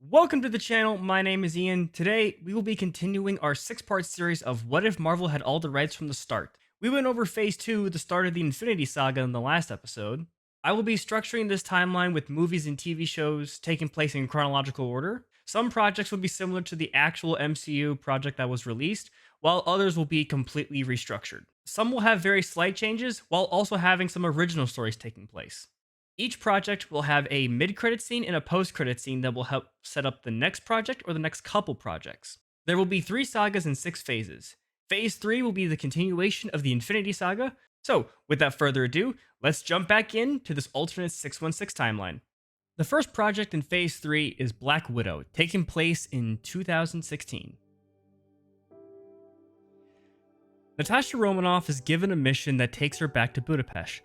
Welcome to the channel, my name is Ian. Today, we will be continuing our 6-part series of What If Marvel Had All the Rights from the Start. We went over Phase 2, the start of the Infinity Saga in the last episode. I will be structuring this timeline with movies and TV shows taking place in chronological order. Some projects will be similar to the actual MCU project that was released, while others will be completely restructured. Some will have very slight changes, while also having some original stories taking place. Each project will have a mid-credit scene and a post-credit scene that will help set up the next project or the next couple projects. There will be 3 sagas and 6 phases. Phase 3 will be the continuation of the Infinity Saga. So, without further ado, let's jump back into this alternate 616 timeline. The first project in Phase 3 is Black Widow, taking place in 2016. Natasha Romanoff is given a mission that takes her back to Budapest,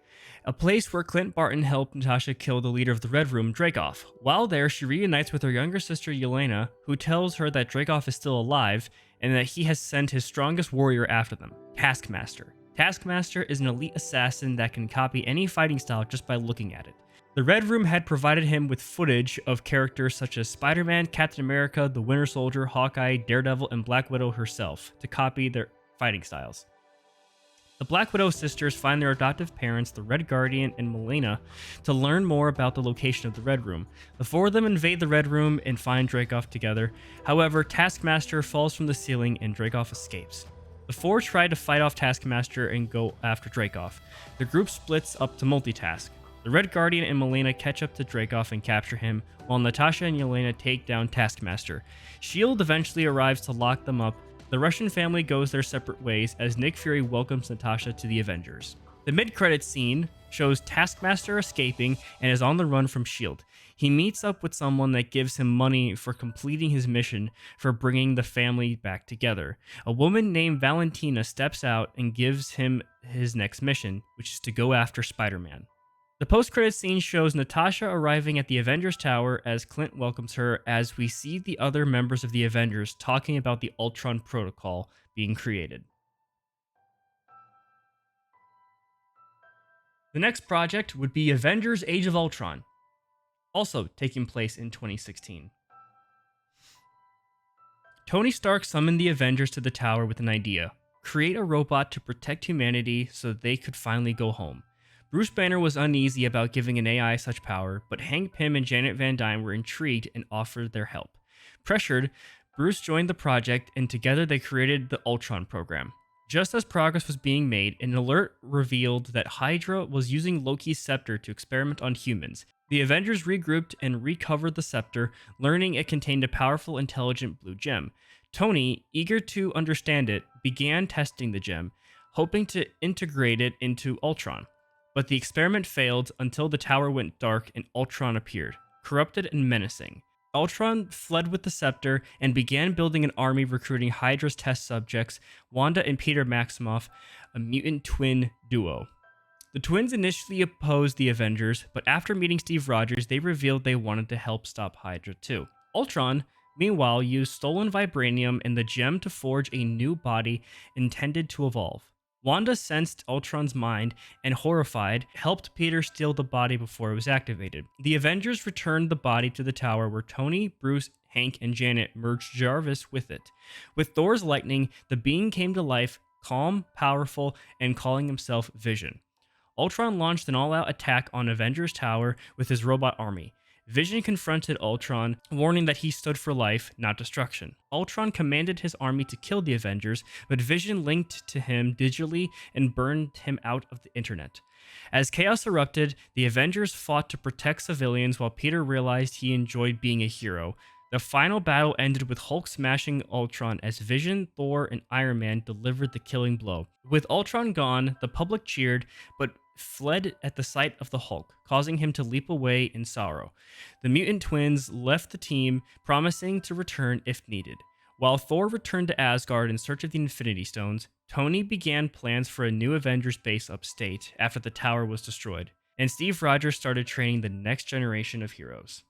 a place where Clint Barton helped Natasha kill the leader of the Red Room, Dreykov. While there, she reunites with her younger sister Yelena, who tells her that Dreykov is still alive and that he has sent his strongest warrior after them, Taskmaster. Taskmaster is an elite assassin that can copy any fighting style just by looking at it. The Red Room had provided him with footage of characters such as Spider-Man, Captain America, the Winter Soldier, Hawkeye, Daredevil, and Black Widow herself to copy their fighting styles. The Black Widow sisters find their adoptive parents, the Red Guardian and Melina, to learn more about the location of the Red Room. The 4 of them invade the Red Room and find Dreykov together. However, Taskmaster falls from the ceiling and Dreykov escapes. The 4 try to fight off Taskmaster and go after Dreykov. The group splits up to multitask. The Red Guardian and Melina catch up to Dreykov and capture him, while Natasha and Yelena take down Taskmaster. S.H.I.E.L.D. eventually arrives to lock them up. The Russian family goes their separate ways as Nick Fury welcomes Natasha to the Avengers. The mid-credits scene shows Taskmaster escaping and is on the run from S.H.I.E.L.D. He meets up with someone that gives him money for completing his mission for bringing the family back together. A woman named Valentina steps out and gives him his next mission, which is to go after Spider-Man. The post-credits scene shows Natasha arriving at the Avengers Tower as Clint welcomes her, as we see the other members of the Avengers talking about the Ultron Protocol being created. The next project would be Avengers Age of Ultron, also taking place in 2016. Tony Stark summoned the Avengers to the tower with an idea: create a robot to protect humanity so they could finally go home. Bruce Banner was uneasy about giving an AI such power, but Hank Pym and Janet Van Dyne were intrigued and offered their help. Pressured, Bruce joined the project, and together they created the Ultron program. Just as progress was being made, an alert revealed that Hydra was using Loki's scepter to experiment on humans. The Avengers regrouped and recovered the scepter, learning it contained a powerful, intelligent blue gem. Tony, eager to understand it, began testing the gem, hoping to integrate it into Ultron. But the experiment failed until the tower went dark and Ultron appeared, corrupted and menacing. Ultron fled with the scepter and began building an army recruiting Hydra's test subjects, Wanda and Peter Maximoff, a mutant twin duo. The twins initially opposed the Avengers, but after meeting Steve Rogers, they revealed they wanted to help stop Hydra too. Ultron, meanwhile, used stolen vibranium and the gem to forge a new body intended to evolve. Wanda sensed Ultron's mind and, horrified, helped Peter steal the body before it was activated. The Avengers returned the body to the tower where Tony, Bruce, Hank, and Janet merged Jarvis with it. With Thor's lightning, the being came to life, calm, powerful, and calling himself Vision. Ultron launched an all-out attack on Avengers Tower with his robot army. Vision confronted Ultron, warning that he stood for life, not destruction. Ultron commanded his army to kill the Avengers, but Vision linked to him digitally and burned him out of the internet. As chaos erupted, the Avengers fought to protect civilians while Peter realized he enjoyed being a hero. The final battle ended with Hulk smashing Ultron as Vision, Thor, and Iron Man delivered the killing blow. With Ultron gone, the public cheered, but fled at the sight of the Hulk, causing him to leap away in sorrow. The mutant twins left the team, promising to return if needed. While Thor returned to Asgard in search of the Infinity Stones, Tony began plans for a new Avengers base upstate after the tower was destroyed, and Steve Rogers started training the next generation of heroes.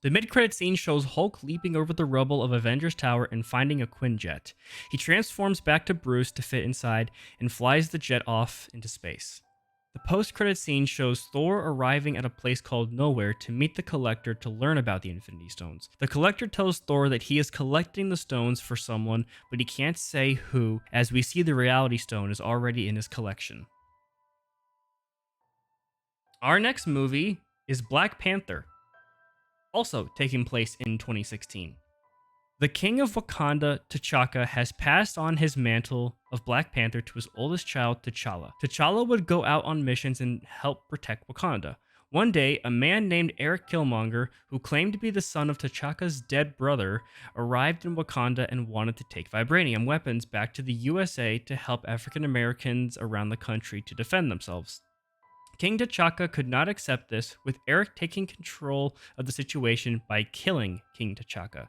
The mid-credit scene shows Hulk leaping over the rubble of Avengers Tower and finding a Quinjet. He transforms back to Bruce to fit inside and flies the jet off into space. The post-credit scene shows Thor arriving at a place called Nowhere to meet the Collector to learn about the Infinity Stones. The Collector tells Thor that he is collecting the stones for someone, but he can't say who, as we see the Reality Stone is already in his collection. Our next movie is Black Panther, also taking place in 2016. The king of Wakanda, T'Chaka, has passed on his mantle of Black Panther to his oldest child, T'Challa. T'Challa would go out on missions and help protect Wakanda. One day, a man named Eric Killmonger, who claimed to be the son of T'Chaka's dead brother, arrived in Wakanda and wanted to take vibranium weapons back to the USA to help African Americans around the country to defend themselves. King T'Chaka could not accept this, with Eric taking control of the situation by killing King T'Chaka.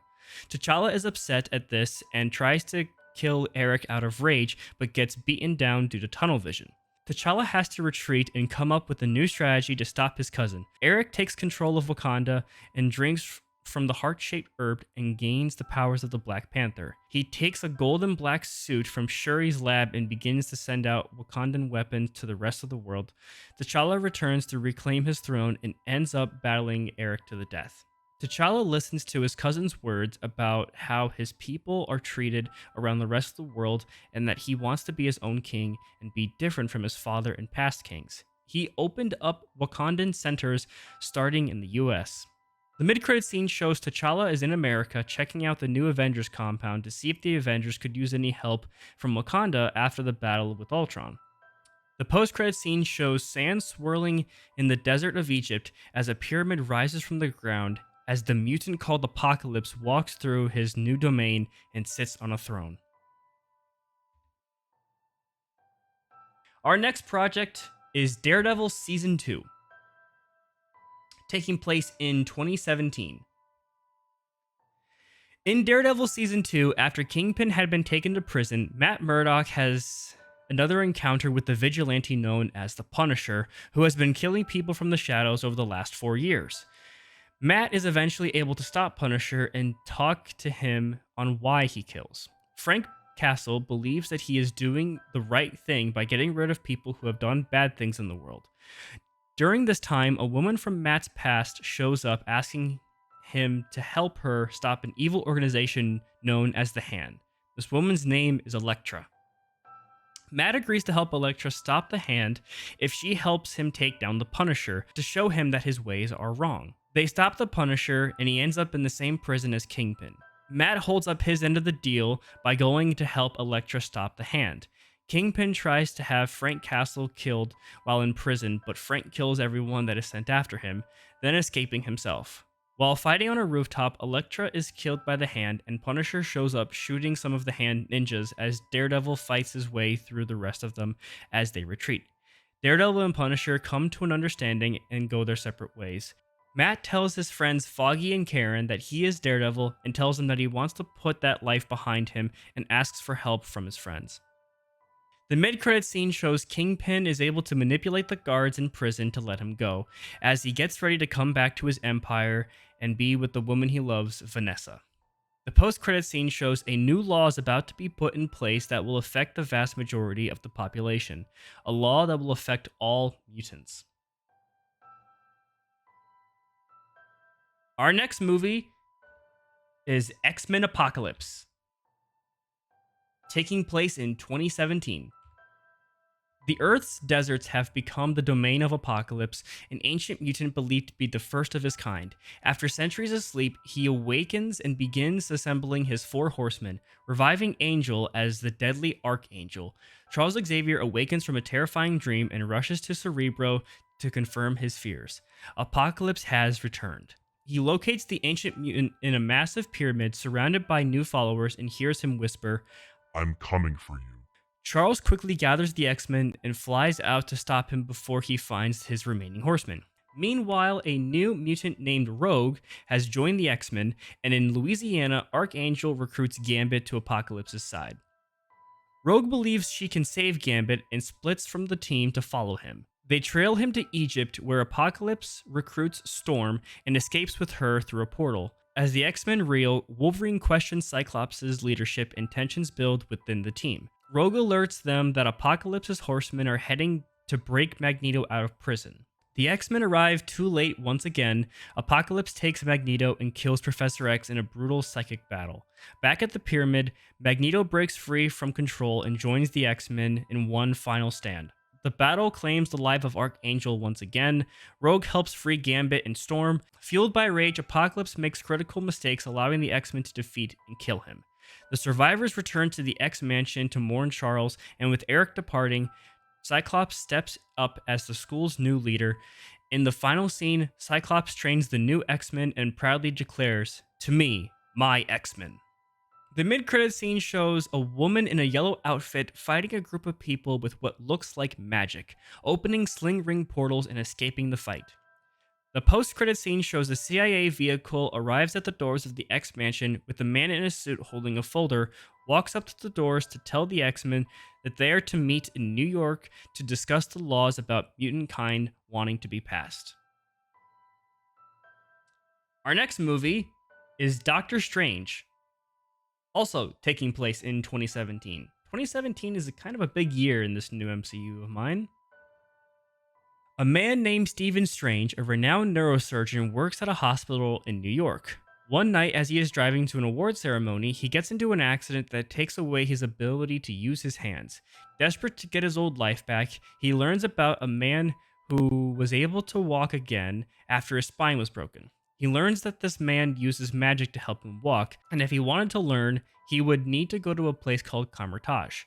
T'Challa is upset at this and tries to kill Eric out of rage, but gets beaten down due to tunnel vision. T'Challa has to retreat and come up with a new strategy to stop his cousin. Eric takes control of Wakanda and drinks from the heart-shaped herb and gains the powers of the Black Panther. He takes a golden black suit from Shuri's lab and begins to send out Wakandan weapons to the rest of the world. T'Challa returns to reclaim his throne and ends up battling Eric to the death. T'Challa listens to his cousin's words about how his people are treated around the rest of the world and that he wants to be his own king and be different from his father and past kings. He opened up Wakandan centers starting in the US. The mid-credit scene shows T'Challa is in America checking out the new Avengers compound to see if the Avengers could use any help from Wakanda after the battle with Ultron. The post-credit scene shows sand swirling in the desert of Egypt as a pyramid rises from the ground as the mutant called Apocalypse walks through his new domain and sits on a throne. Our next project is Daredevil Season 2, taking place in 2017. In Daredevil Season 2, after Kingpin had been taken to prison, Matt Murdock has another encounter with the vigilante known as the Punisher, who has been killing people from the shadows over the last 4 years. Matt is eventually able to stop Punisher and talk to him on why he kills. Frank Castle believes that he is doing the right thing by getting rid of people who have done bad things in the world. During this time, a woman from Matt's past shows up asking him to help her stop an evil organization known as the Hand. This woman's name is Elektra. Matt agrees to help Elektra stop the Hand if she helps him take down the Punisher to show him that his ways are wrong. They stop the Punisher, and he ends up in the same prison as Kingpin. Matt holds up his end of the deal by going to help Elektra stop the Hand. Kingpin tries to have Frank Castle killed while in prison, but Frank kills everyone that is sent after him, then escaping himself. While fighting on a rooftop, Elektra is killed by the Hand, and Punisher shows up shooting some of the Hand ninjas as Daredevil fights his way through the rest of them as they retreat. Daredevil and Punisher come to an understanding and go their separate ways. Matt tells his friends Foggy and Karen that he is Daredevil and tells them that he wants to put that life behind him and asks for help from his friends. The mid-credit scene shows Kingpin is able to manipulate the guards in prison to let him go, as he gets ready to come back to his empire and be with the woman he loves, Vanessa. The post-credit scene shows a new law is about to be put in place that will affect the vast majority of the population, a law that will affect all mutants. Our next movie is X-Men Apocalypse, taking place in 2017. The Earth's deserts have become the domain of Apocalypse, an ancient mutant believed to be the first of his kind. After centuries of sleep, he awakens and begins assembling his 4 horsemen, reviving Angel as the deadly Archangel. Charles Xavier awakens from a terrifying dream and rushes to Cerebro to confirm his fears. Apocalypse has returned. He locates the ancient mutant in a massive pyramid surrounded by new followers and hears him whisper, "I'm coming for you." Charles quickly gathers the X-Men and flies out to stop him before he finds his remaining horsemen. Meanwhile, a new mutant named Rogue has joined the X-Men, and in Louisiana, Archangel recruits Gambit to Apocalypse's side. Rogue believes she can save Gambit and splits from the team to follow him. They trail him to Egypt, where Apocalypse recruits Storm and escapes with her through a portal. As the X-Men reel, Wolverine questions Cyclops' leadership and tensions build within the team. Rogue alerts them that Apocalypse's horsemen are heading to break Magneto out of prison. The X-Men arrive too late once again. Apocalypse takes Magneto and kills Professor X in a brutal psychic battle. Back at the pyramid, Magneto breaks free from control and joins the X-Men in one final stand. The battle claims the life of Archangel once again. Rogue helps free Gambit and Storm. Fueled by rage, Apocalypse makes critical mistakes, allowing the X-Men to defeat and kill him. The survivors return to the X-Mansion to mourn Charles, and with Eric departing, Cyclops steps up as the school's new leader. In the final scene, Cyclops trains the new X-Men and proudly declares, "To me, my X-Men." The mid-credit scene shows a woman in a yellow outfit fighting a group of people with what looks like magic, opening sling ring portals and escaping the fight. The post-credit scene shows a CIA vehicle arrives at the doors of the X-Mansion with a man in a suit holding a folder, walks up to the doors to tell the X-Men that they are to meet in New York to discuss the laws about mutant kind wanting to be passed. Our next movie is Doctor Strange, also taking place in 2017. 2017 is kind of a big year in this new MCU of mine. A man named Stephen Strange, a renowned neurosurgeon, works at a hospital in New York. One night, as he is driving to an award ceremony, he gets into an accident that takes away his ability to use his hands. Desperate to get his old life back, he learns about a man who was able to walk again after his spine was broken. He learns that this man uses magic to help him walk, and if he wanted to learn, he would need to go to a place called Kamar-Taj.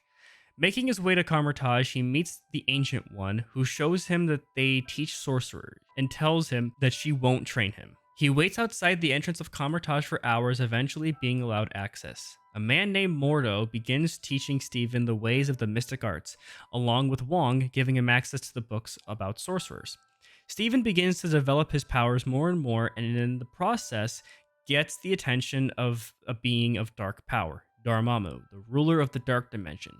Making his way to Kamar-Taj, he meets the Ancient One, who shows him that they teach sorcerers and tells him that she won't train him. He waits outside the entrance of Kamar-Taj for hours, eventually being allowed access. A man named Mordo begins teaching Stephen the ways of the mystic arts, along with Wong giving him access to the books about sorcerers. Stephen begins to develop his powers more and more, and in the process, gets the attention of a being of dark power, Dormammu, the ruler of the dark dimension.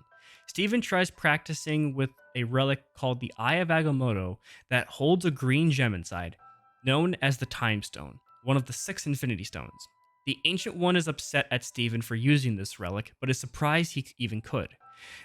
Stephen tries practicing with a relic called the Eye of Agamotto that holds a green gem inside, known as the Time Stone, one of the 6 Infinity Stones. The Ancient One is upset at Stephen for using this relic, but is surprised he even could.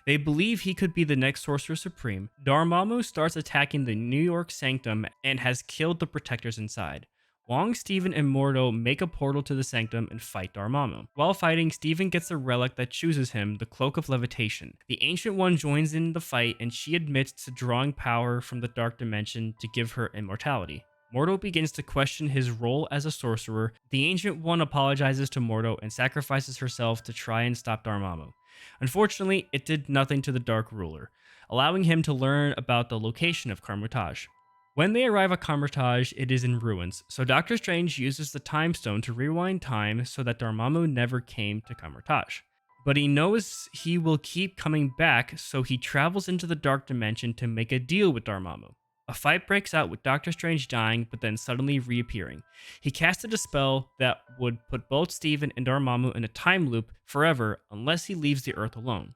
They believe he could be the next Sorcerer Supreme. Dormammu starts attacking the New York Sanctum and has killed the protectors inside. Wong, Stephen, and Mordo make a portal to the Sanctum and fight Dormammu. While fighting, Stephen gets a relic that chooses him, the Cloak of Levitation. The Ancient One joins in the fight, and she admits to drawing power from the Dark Dimension to give her immortality. Mordo begins to question his role as a sorcerer. The Ancient One apologizes to Mordo and sacrifices herself to try and stop Dormammu. Unfortunately, it did nothing to the Dark Ruler, allowing him to learn about the location of Kamar-Taj. When they arrive at Kamar-Taj, it is in ruins, so Doctor Strange uses the Time Stone to rewind time so that Dormammu never came to Kamar-Taj. But he knows he will keep coming back, so he travels into the Dark Dimension to make a deal with Dormammu. A fight breaks out with Doctor Strange dying, but then suddenly reappearing. He casted a spell that would put both Stephen and Dormammu in a time loop forever unless he leaves the Earth alone.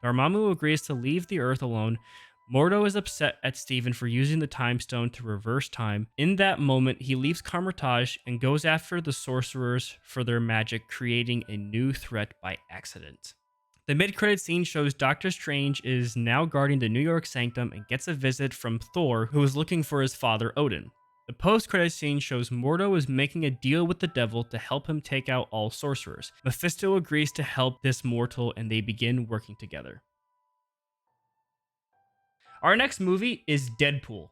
Dormammu agrees to leave the Earth alone. Mordo is upset at Stephen for using the Time Stone to reverse time. In that moment, he leaves Kamar-Taj and goes after the sorcerers for their magic, creating a new threat by accident. The mid-credit scene shows Doctor Strange is now guarding the New York Sanctum and gets a visit from Thor, who is looking for his father, Odin. The post-credit scene shows Mordo is making a deal with the devil to help him take out all sorcerers. Mephisto agrees to help this mortal, and they begin working together. Our next movie is Deadpool,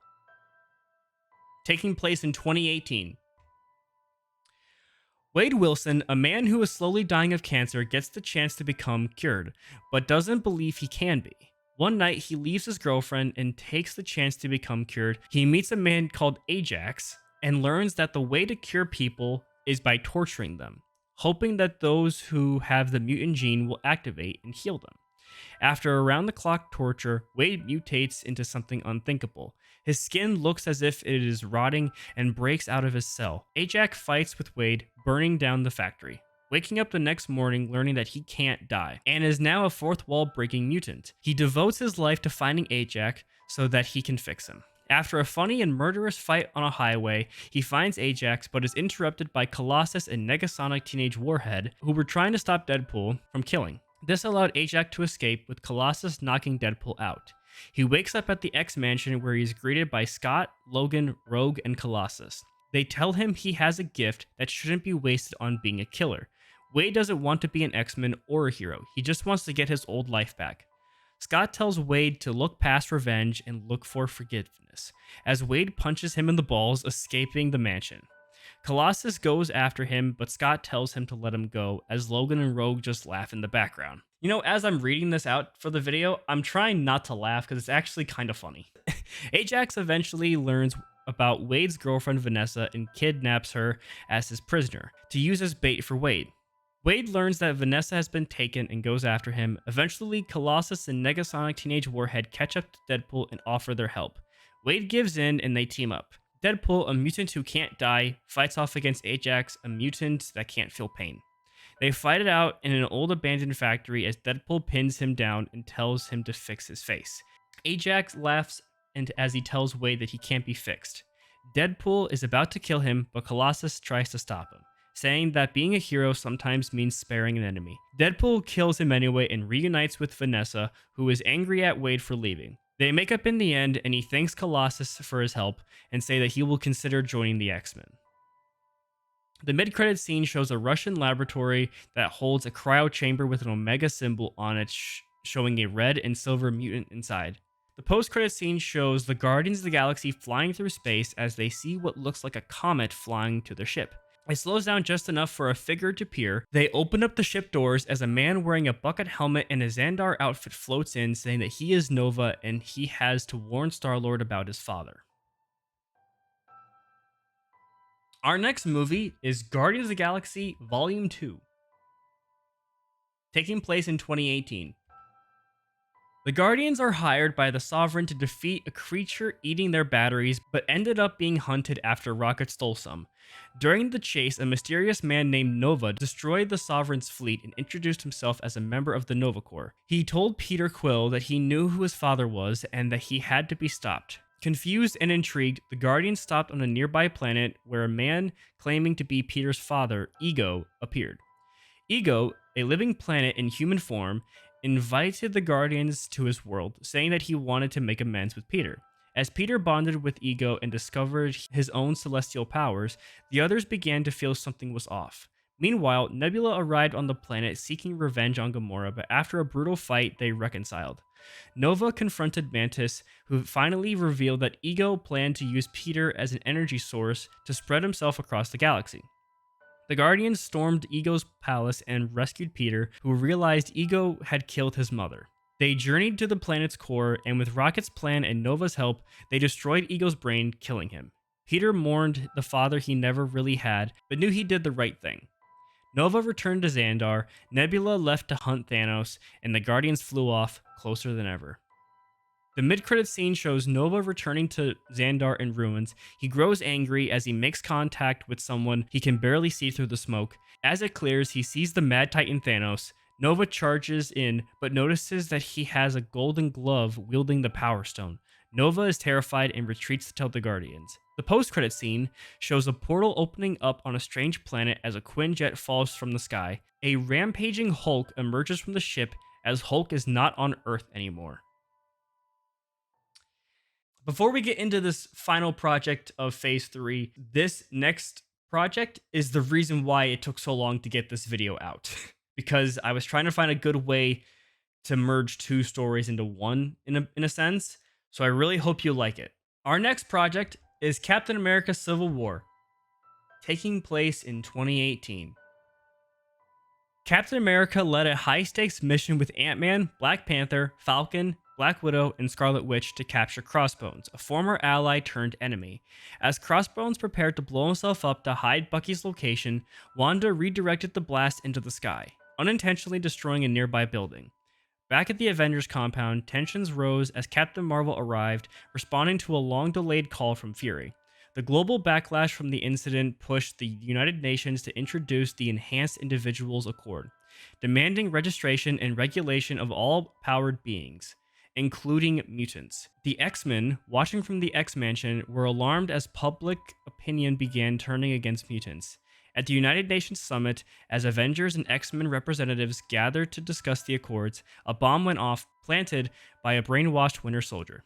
taking place in 2018. Wade Wilson, a man who is slowly dying of cancer, gets the chance to become cured, but doesn't believe he can be. One night, he leaves his girlfriend and takes the chance to become cured. He meets a man called Ajax and learns that the way to cure people is by torturing them, hoping that those who have the mutant gene will activate and heal them. After around-the-clock torture, Wade mutates into something unthinkable. His skin looks as if it is rotting and breaks out of his cell. Ajax fights with Wade, burning down the factory. Waking up the next morning learning that he can't die, and is now a fourth-wall-breaking mutant. He devotes his life to finding Ajax so that he can fix him. After a funny and murderous fight on a highway, he finds Ajax but is interrupted by Colossus and Negasonic Teenage Warhead, who were trying to stop Deadpool from killing. This allowed Ajax to escape, with Colossus knocking Deadpool out. He wakes up at the X Mansion where he's greeted by Scott, Logan, Rogue, and Colossus. They tell him he has a gift that shouldn't be wasted on being a killer. Wade doesn't want to be an X-Men or a hero, he just wants to get his old life back. Scott tells Wade to look past revenge and look for forgiveness, as Wade punches him in the balls, escaping the mansion. Colossus goes after him, but Scott tells him to let him go, as Logan and Rogue just laugh in the background. You know, as I'm reading this out for the video, I'm trying not to laugh because it's actually kind of funny. Ajax eventually learns about Wade's girlfriend Vanessa and kidnaps her as his prisoner, to use as bait for Wade. Wade learns that Vanessa has been taken and goes after him. Eventually, Colossus and Negasonic Teenage Warhead catch up to Deadpool and offer their help. Wade gives in and they team up. Deadpool, a mutant who can't die, fights off against Ajax, a mutant that can't feel pain. They fight it out in an old abandoned factory as Deadpool pins him down and tells him to fix his face. Ajax laughs and as he tells Wade that he can't be fixed. Deadpool is about to kill him, but Colossus tries to stop him, saying that being a hero sometimes means sparing an enemy. Deadpool kills him anyway and reunites with Vanessa, who is angry at Wade for leaving. They make up in the end, and he thanks Colossus for his help and say that he will consider joining the X-Men. The mid-credits scene shows a Russian laboratory that holds a cryo chamber with an Omega symbol on it, showing a red and silver mutant inside. The post-credits scene shows the Guardians of the Galaxy flying through space as they see what looks like a comet flying to their ship. It slows down just enough for a figure to appear. They open up the ship doors as a man wearing a bucket helmet and a Xandar outfit floats in, saying that he is Nova and he has to warn Star-Lord about his father. Our next movie is Guardians of the Galaxy Volume 2, taking place in 2018. The Guardians are hired by the Sovereign to defeat a creature eating their batteries, but ended up being hunted after Rocket stole some. During the chase, a mysterious man named Nova destroyed the Sovereign's fleet and introduced himself as a member of the Nova Corps. He told Peter Quill that he knew who his father was and that he had to be stopped. Confused and intrigued, the Guardians stopped on a nearby planet where a man claiming to be Peter's father, Ego, appeared. Ego, a living planet in human form, invited the Guardians to his world, saying that he wanted to make amends with Peter. As Peter bonded with Ego and discovered his own celestial powers, the others began to feel something was off. Meanwhile, Nebula arrived on the planet seeking revenge on Gamora, but after a brutal fight, they reconciled. Nova confronted Mantis, who finally revealed that Ego planned to use Peter as an energy source to spread himself across the galaxy. The Guardians stormed Ego's palace and rescued Peter, who realized Ego had killed his mother. They journeyed to the planet's core, and with Rocket's plan and Nova's help, they destroyed Ego's brain, killing him. Peter mourned the father he never really had, but knew he did the right thing. Nova returned to Xandar, Nebula left to hunt Thanos, and the Guardians flew off, closer than ever. The mid-credit scene shows Nova returning to Xandar in ruins. He grows angry as he makes contact with someone he can barely see through the smoke. As it clears, he sees the Mad Titan Thanos. Nova charges in, but notices that he has a golden glove wielding the Power Stone. Nova is terrified and retreats to tell the Guardians. The post-credit scene shows a portal opening up on a strange planet as a Quinjet falls from the sky. A rampaging Hulk emerges from the ship as Hulk is not on Earth anymore. Before we get into this final project of Phase 3, this next project is the reason why it took so long to get this video out. Because I was trying to find a good way to merge two stories into one, in a sense. So I really hope you like it. Our next project is Captain America Civil War, taking place in 2018. Captain America led a high-stakes mission with Ant-Man, Black Panther, Falcon, Black Widow, and Scarlet Witch to capture Crossbones, a former ally turned enemy. As Crossbones prepared to blow himself up to hide Bucky's location, Wanda redirected the blast into the sky, unintentionally destroying a nearby building. Back at the Avengers compound, tensions rose as Captain Marvel arrived, responding to a long-delayed call from Fury. The global backlash from the incident pushed the United Nations to introduce the Enhanced Individuals Accord, demanding registration and regulation of all powered beings, including mutants. The X-Men, watching from the X-Mansion, were alarmed as public opinion began turning against mutants. At the United Nations Summit, as Avengers and X-Men representatives gathered to discuss the Accords, a bomb went off, planted by a brainwashed Winter Soldier.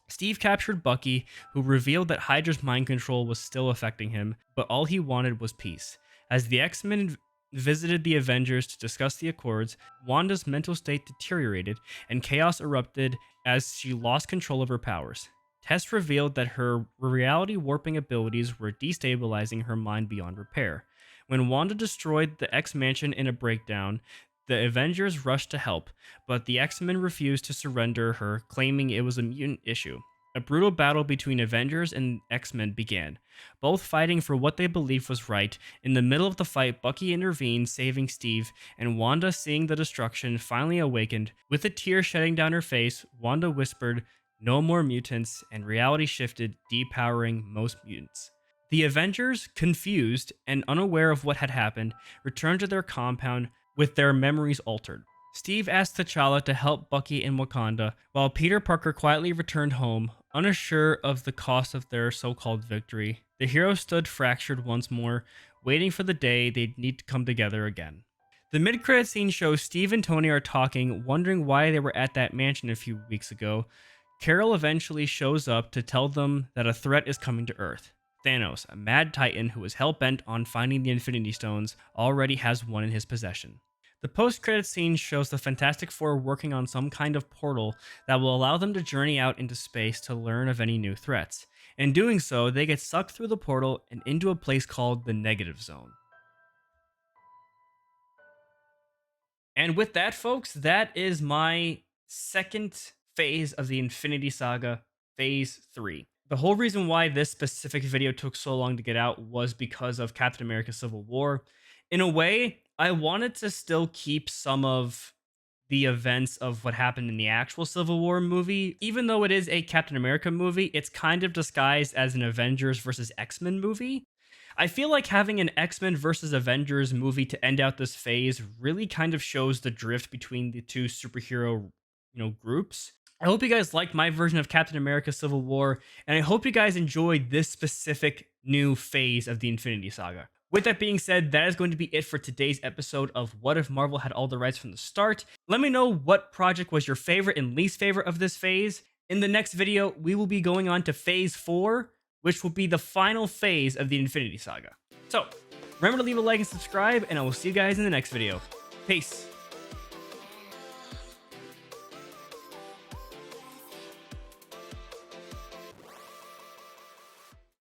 Steve captured Bucky, who revealed that Hydra's mind control was still affecting him, but all he wanted was peace. As the X-Men visited the Avengers to discuss the Accords, Wanda's mental state deteriorated and chaos erupted as she lost control of her powers. Tests revealed that her reality warping abilities were destabilizing her mind beyond repair. When Wanda destroyed the X-Mansion in a breakdown, the Avengers rushed to help, but the X-Men refused to surrender her, claiming it was a mutant issue. A brutal battle between Avengers and X-Men began, both fighting for what they believed was right. In the middle of the fight, Bucky intervened, saving Steve, and Wanda, seeing the destruction, finally awakened. With a tear shedding down her face, Wanda whispered, "No more mutants," and reality shifted, depowering most mutants. The Avengers, confused and unaware of what had happened, returned to their compound with their memories altered. Steve asked T'Challa to help Bucky in Wakanda, while Peter Parker quietly returned home, unsure of the cost of their so-called victory. The heroes stood fractured once more, waiting for the day they'd need to come together again. The mid-credit scene shows Steve and Tony are talking, wondering why they were at that mansion a few weeks ago. Carol eventually shows up to tell them that a threat is coming to Earth. Thanos, a mad titan who is hell-bent on finding the Infinity Stones, already has one in his possession. The post-credit scene shows the Fantastic Four working on some kind of portal that will allow them to journey out into space to learn of any new threats. In doing so, they get sucked through the portal and into a place called the Negative Zone. And with that, folks, that is my second phase of the Infinity Saga, Phase 3. The whole reason why this specific video took so long to get out was because of Captain America Civil War. In a way, I wanted to still keep some of the events of what happened in the actual Civil War movie. Even though it is a Captain America movie, it's kind of disguised as an Avengers versus X-Men movie. I feel like having an X-Men versus Avengers movie to end out this phase really kind of shows the drift between the two superhero, groups. I hope you guys liked my version of Captain America Civil War, and I hope you guys enjoyed this specific new phase of the Infinity Saga. With that being said, that is going to be it for today's episode of What If Marvel Had All the Rights from the Start. Let me know what project was your favorite and least favorite of this phase. In the next video, we will be going on to Phase 4, which will be the final phase of the Infinity Saga. So, remember to leave a like and subscribe, and I will see you guys in the next video. Peace.